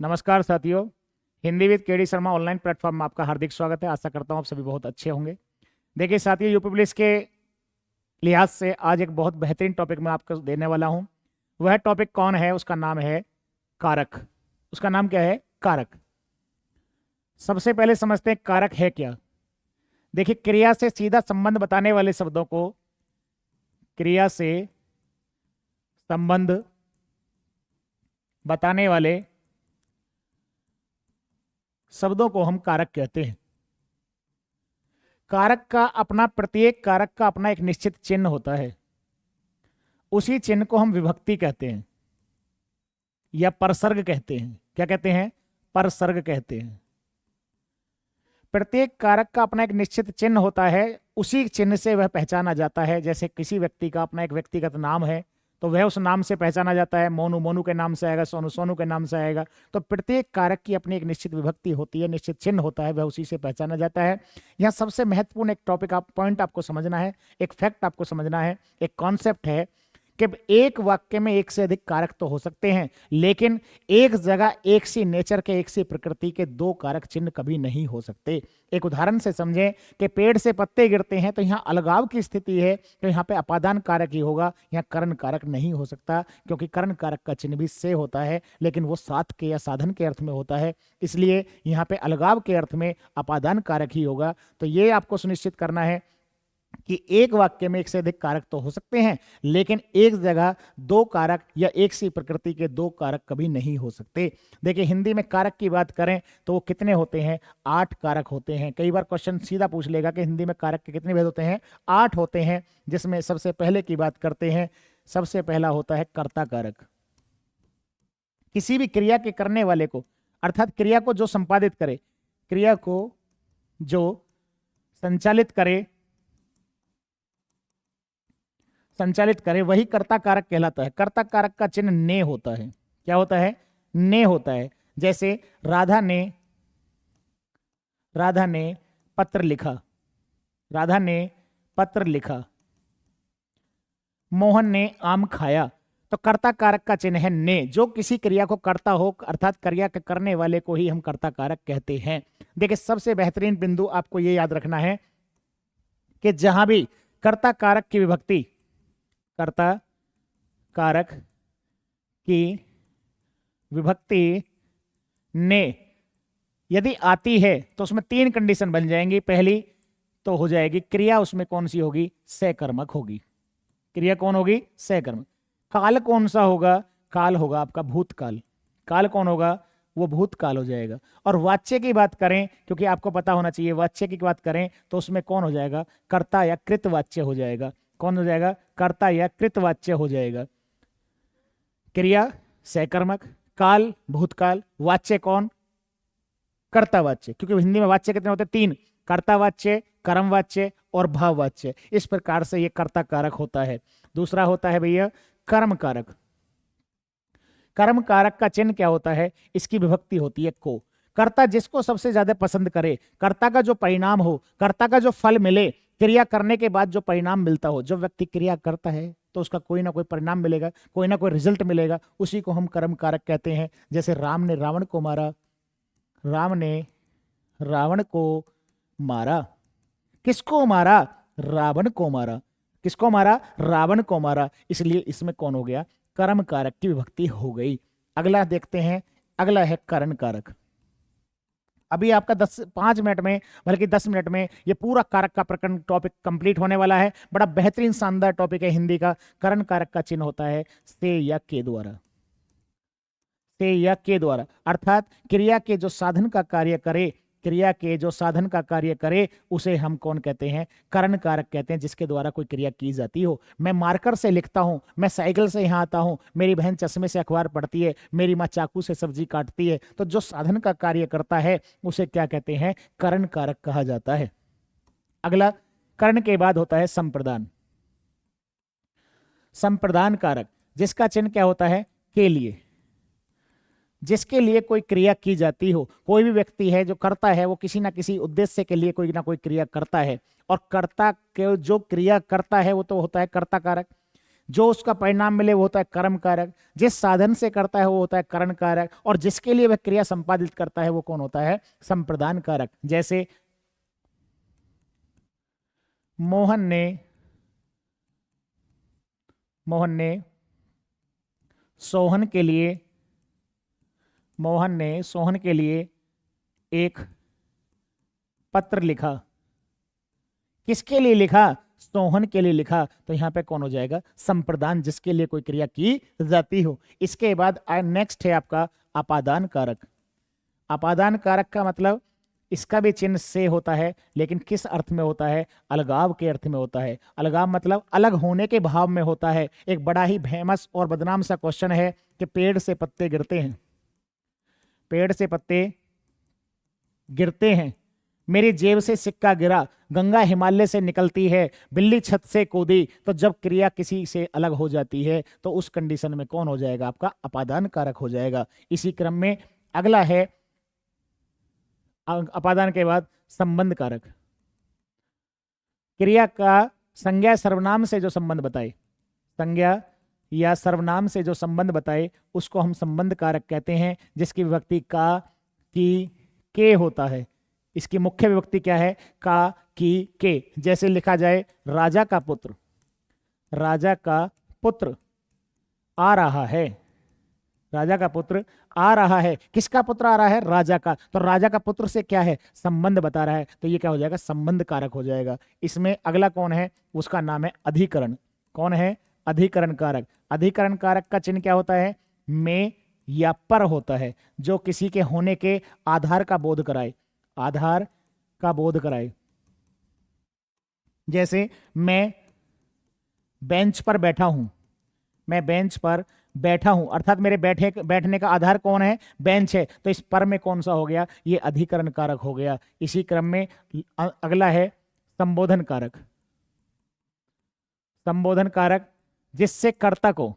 नमस्कार साथियों। Hindi with KD Sharma online platform में आपका हार्दिक स्वागत है। आशा करता हूँ आप सभी बहुत अच्छे होंगे। देखिए साथियों, यूपी पुलिस के लिहाज से आज एक बहुत बेहतरीन टॉपिक मैं आपको देने वाला हूँ। वह टॉपिक कौन है? उसका नाम है कारक। उसका नाम क्या है? कारक। सबसे पहले समझते हैं कारक है क्या। देखिए, क्रिया से सीधा संबंध बताने वाले शब्दों को, क्रिया से संबंध बताने वाले शब्दों को हम कारक कहते हैं। प्रत्येक कारक का अपना एक निश्चित चिन्ह होता है। उसी चिन्ह को हम विभक्ति कहते हैं या परसर्ग कहते हैं। क्या कहते हैं? परसर्ग कहते हैं। प्रत्येक कारक का अपना एक निश्चित चिन्ह होता है, उसी चिन्ह से वह पहचाना जाता है। जैसे किसी व्यक्ति का अपना एक व्यक्तिगत नाम है तो वह उस नाम से पहचाना जाता है। मोनू मोनू के नाम से आएगा, सोनू सोनू के नाम से आएगा। तो प्रत्येक कारक की अपनी एक निश्चित विभक्ति होती है, निश्चित चिन्ह होता है, वह उसी से पहचाना जाता है। यहाँ सबसे महत्वपूर्ण एक टॉपिक पॉइंट आपको समझना है, एक फैक्ट आपको समझना है, एक कॉन्सेप्ट है कि एक वाक्य में एक से अधिक कारक तो हो सकते हैं, लेकिन एक जगह एक सी नेचर के, एक सी प्रकृति के दो कारक चिन्ह कभी नहीं हो सकते। एक उदाहरण से समझें कि पेड़ से पत्ते गिरते हैं तो यहाँ अलगाव की स्थिति है, तो यहाँ पे अपादान कारक ही होगा, यहाँ करण कारक नहीं हो सकता, क्योंकि करण कारक का चिन्ह भी से होता है, लेकिन वो साथ के या साधन के अर्थ में होता है। इसलिए यहाँ पे अलगाव के अर्थ में अपादान कारक ही होगा। तो ये आपको सुनिश्चित करना है कि एक वाक्य में एक से अधिक कारक तो हो सकते हैं, लेकिन एक जगह दो कारक या एक सी प्रकृति के दो कारक कभी नहीं हो सकते। देखिए, हिंदी में कारक की बात करें तो वो कितने होते हैं? 8 कारक होते हैं। कई बार क्वेश्चन सीधा पूछ लेगा कि हिंदी में कारक के कितने भेद होते हैं? 8 होते हैं, जिसमें सबसे पहले की बात करते हैं। सबसे पहला होता है कर्ता कारक। किसी भी क्रिया के करने वाले को, अर्थात क्रिया को जो संपादित करे, क्रिया को जो संचालित करे वही कर्ता कारक कहलाता है। कर्ता कारक का चिन्ह ने होता है। क्या होता है? ने होता है। जैसे राधा ने पत्र लिखा, राधा ने पत्र लिखा। मोहन ने आम खाया। तो कर्ता कारक का चिन्ह है ने। जो किसी क्रिया को करता हो, अर्थात क्रिया के करने वाले को ही हम कर्ता कारक कहते हैं। देखिए, सबसे बेहतरीन बिंदु आपको यह याद रखना है कि जहां भी कर्ता कारक की विभक्ति, कर्ता कारक की विभक्ति ने यदि आती है तो उसमें 3 कंडीशन बन जाएंगी। पहली तो हो जाएगी क्रिया, उसमें कौन सी होगी? सहकर्मक होगी। क्रिया कौन होगी? सहकर्मक। काल कौन सा होगा? काल होगा आपका भूतकाल। काल कौन होगा? वो भूतकाल हो जाएगा। और वाच्य की बात करें, क्योंकि आपको पता होना चाहिए, वाच्य की बात करें तो उसमें कौन हो जाएगा? कर्ता या कृतवाच्य हो जाएगा। कौन हो जाएगा? कर्ता या कृतवाच्य हो जाएगा। क्रिया सहकर्मक, काल भूतकाल, वाच्य कौन? कर्तावाच्य। क्योंकि हिंदी में वाच्य कितने होते हैं? 3। कर्तावाच्य, कर्मवाच्य और भाववाच्य। इस प्रकार से ये कर्ता कारक होता है। दूसरा होता है भैया कर्म कारक। कर्म कारक का चिन्ह क्या होता है? इसकी विभक्ति होती है को। कर्ता जिसको सबसे ज्यादा पसंद करे, कर्ता का जो परिणाम हो, कर्ता का जो फल मिले, क्रिया करने के बाद जो परिणाम मिलता हो, जब व्यक्ति क्रिया करता है तो उसका कोई ना कोई परिणाम मिलेगा, कोई ना कोई रिजल्ट मिलेगा, उसी को हम कर्म कारक कहते हैं। जैसे राम ने रावण को मारा, राम ने रावण को मारा। किसको मारा? रावण को मारा। किसको मारा? रावण को मारा। इसलिए इसमें कौन हो गया? कर्म कारक की विभक्ति हो गई। अगला देखते हैं, अगला है करण कारक। अभी आपका 5 मिनट में, बल्कि 10 मिनट में ये पूरा कारक का प्रकरण टॉपिक कंप्लीट होने वाला है। बड़ा बेहतरीन शानदार टॉपिक है हिंदी का। करण कारक का चिन्ह होता है से या के द्वारा। से या के द्वारा, अर्थात क्रिया के जो साधन का कार्य करे, क्रिया के जो साधन का कार्य करे उसे हम कौन कहते हैं? करण कारक कहते हैं, जिसके द्वारा कोई क्रिया की जाती हो। मैं मार्कर से लिखता हूं, मैं साइकिल से यहां आता हूं, मेरी बहन चश्मे से अखबार पढ़ती है, मेरी माँ चाकू से सब्जी काटती है। तो जो साधन का कार्य करता है उसे क्या कहते हैं? करण कारक कहा जाता है। अगला, कर्ण के बाद होता है संप्रदान। संप्रदान कारक, जिसका चिन्ह क्या होता है? के लिए। जिसके लिए कोई क्रिया की जाती हो, कोई भी व्यक्ति है जो करता है, वो किसी ना किसी उद्देश्य के लिए कोई ना कोई क्रिया करता है, और कर्ता के जो क्रिया करता है वो तो होता है कर्ता कारक। जो उसका परिणाम मिले वो होता है कर्म कारक, जिस साधन से करता है वो होता है करण कारक, और जिसके लिए वह क्रिया संपादित करता है वो कौन होता है, संप्रदान कारक। जैसे मोहन ने सोहन के लिए एक पत्र लिखा। किसके लिए लिखा, सोहन के लिए लिखा, तो यहां पे कौन हो जाएगा, संप्रदान, जिसके लिए कोई क्रिया की जाती हो। इसके बाद नेक्स्ट है आपका अपादान कारक। अपादान कारक का मतलब इसका भी चिन्ह से होता है, लेकिन किस अर्थ में होता है, अलगाव के अर्थ में होता है। अलगाव मतलब अलग होने के भाव में होता है। एक बड़ा ही फेमस और बदनाम सा क्वेश्चन है कि पेड़ से पत्ते गिरते हैं, पेड़ से पत्ते गिरते हैं, मेरी जेब से सिक्का गिरा, गंगा हिमालय से निकलती है, बिल्ली छत से कूदी, तो जब क्रिया किसी से अलग हो जाती है तो उस कंडीशन में कौन हो जाएगा, आपका अपादान कारक हो जाएगा। इसी क्रम में अगला है अपादान के बाद संबंध कारक। क्रिया का संज्ञा सर्वनाम से जो संबंध बताए, संज्ञा या सर्वनाम से जो संबंध बताए उसको हम संबंध कारक कहते हैं, जिसकी विभक्ति का, की, के होता है। इसकी मुख्य विभक्ति क्या है, का, की, के। जैसे लिखा जाए राजा का पुत्र, राजा का पुत्र आ रहा है, राजा का पुत्र आ रहा है। किसका पुत्र आ रहा है, राजा का। तो राजा का पुत्र से क्या है, संबंध बता रहा है, तो ये क्या हो जाएगा, संबंध कारक हो जाएगा। इसमें अगला कौन है, उसका नाम है अधिकरण। कौन है, अधिकरण कारक। अधिकरण कारक का चिन्ह क्या होता है, में या पर होता है, जो किसी के होने के आधार का बोध कराए, आधार का बोध कराए। जैसे मैं बेंच पर बैठा हूं, मैं बेंच पर बैठा हूं, अर्थात मेरे बैठने का आधार कौन है, बेंच है, तो इस पर में कौन सा हो गया, ये अधिकरण कारक हो गया। इसी क्रम में अगला है संबोधन कारक। संबोधन कारक जिससे कर्ता को,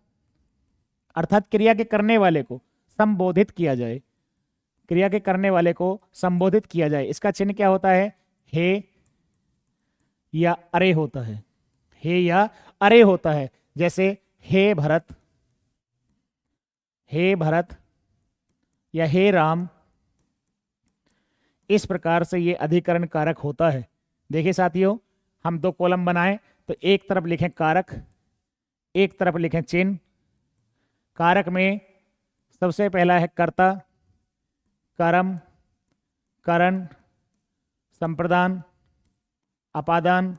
अर्थात क्रिया के करने वाले को संबोधित किया जाए, क्रिया के करने वाले को संबोधित किया जाए। इसका चिन्ह क्या होता है, हे या अरे होता है, हे या अरे होता है। जैसे हे भरत, हे भरत या हे राम, इस प्रकार से ये अधिकरण कारक होता है। देखिए साथियों, हम दो कॉलम बनाएं तो एक तरफ लिखें कारक, एक तरफ लिखें चिन्ह। कारक में सबसे पहला है कर्ता, कर्म, करण, संप्रदान, अपादान,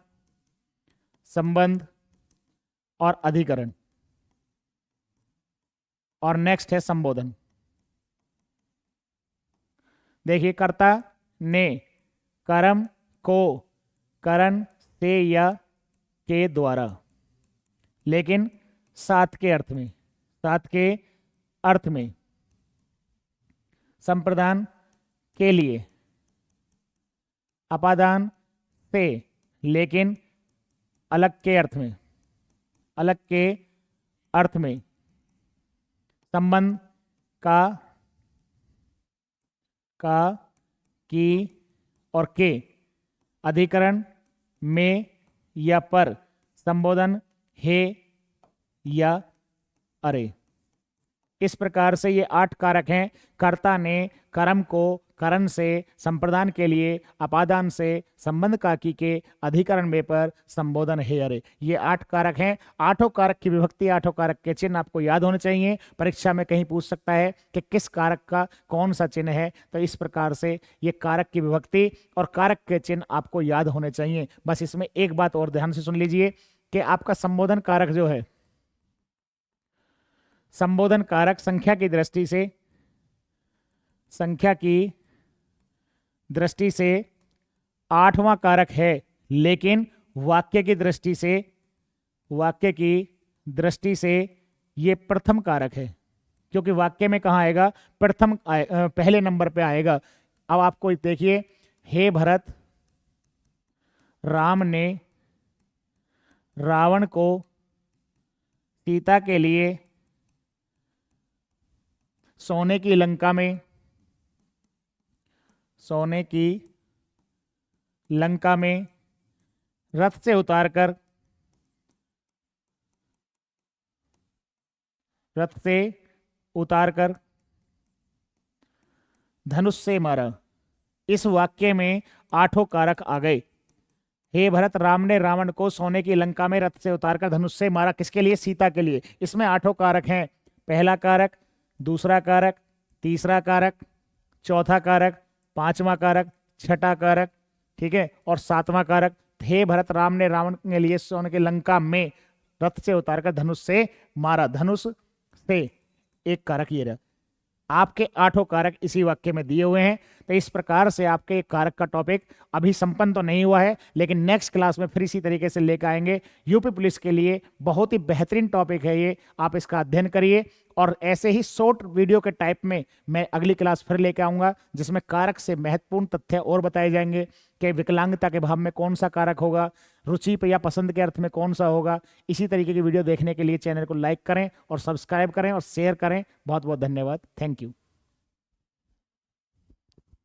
संबंध और अधिकरण। और नेक्स्ट है संबोधन। देखिए कर्ता ने कर्म को करण से या के द्वारा, लेकिन साथ के अर्थ में, साथ के अर्थ में। संप्रदान के लिए, अपादान से, लेकिन अलग के अर्थ में, अलग के अर्थ में। संबंध का, की और के। अधिकरण में या पर। संबोधन हे या अरे। इस प्रकार से ये 8 कारक हैं। कर्ता ने कर्म को करण से, संप्रदान के लिए, अपादान से, संबंध का की के, अधिकरण में पर, संबोधन हे अरे। ये 8 कारक हैं। 8 कारक की विभक्ति, 8 कारक के चिन्ह आपको याद होने चाहिए। परीक्षा में कहीं पूछ सकता है कि किस कारक का कौन सा चिन्ह है, तो इस प्रकार से ये कारक की विभक्ति और कारक के चिन्ह आपको याद होने चाहिए। बस इसमें एक बात और ध्यान से सुन लीजिए कि आपका संबोधन कारक जो है, संबोधन कारक संख्या की दृष्टि से, संख्या की दृष्टि से 8वां कारक है, लेकिन वाक्य की दृष्टि से, वाक्य की दृष्टि से ये प्रथम कारक है, क्योंकि वाक्य में कहाँ आएगा, प्रथम पहले नंबर पे आएगा। अब आपको देखिए, हे भरत, राम ने रावण को सीता के लिए सोने की लंका में, सोने की लंका में रथ से उतारकर रथ से उतारकर धनुष से मारा। इस वाक्य में 8 कारक आ गए। हे भरत, राम ने रावण को सोने की लंका में रथ से उतारकर धनुष से मारा। किसके लिए? सीता के लिए। इसमें 8 कारक हैं। पहला कारक, दूसरा कारक, तीसरा कारक, चौथा कारक, पांचवा कारक, छठा कारक, ठीक है, और सातवां कारक। हे भरत, राम ने रावण के लिए सोने की लंका में रथ से उतारकर धनुष से मारा। धनुष से एक कारक ये रहा। आपके 8 कारक इसी वाक्य में दिए हुए हैं। तो इस प्रकार से आपके कारक का टॉपिक अभी संपन्न तो नहीं हुआ है, लेकिन नेक्स्ट क्लास में फिर इसी तरीके से लेकर आएंगे। यूपी पुलिस के लिए बहुत ही बेहतरीन टॉपिक है ये, आप इसका अध्ययन करिए। और ऐसे ही शॉर्ट वीडियो के टाइप में मैं अगली क्लास फिर लेकर आऊंगा, जिसमें कारक से महत्वपूर्ण तथ्य और बताए जाएंगे कि विकलांगता के भाव में कौन सा कारक होगा, रुचि पे या पसंद के अर्थ में कौन सा होगा। इसी तरीके की वीडियो देखने के लिए चैनल को लाइक करें और सब्सक्राइब करें और शेयर करें। बहुत बहुत धन्यवाद। Thank you.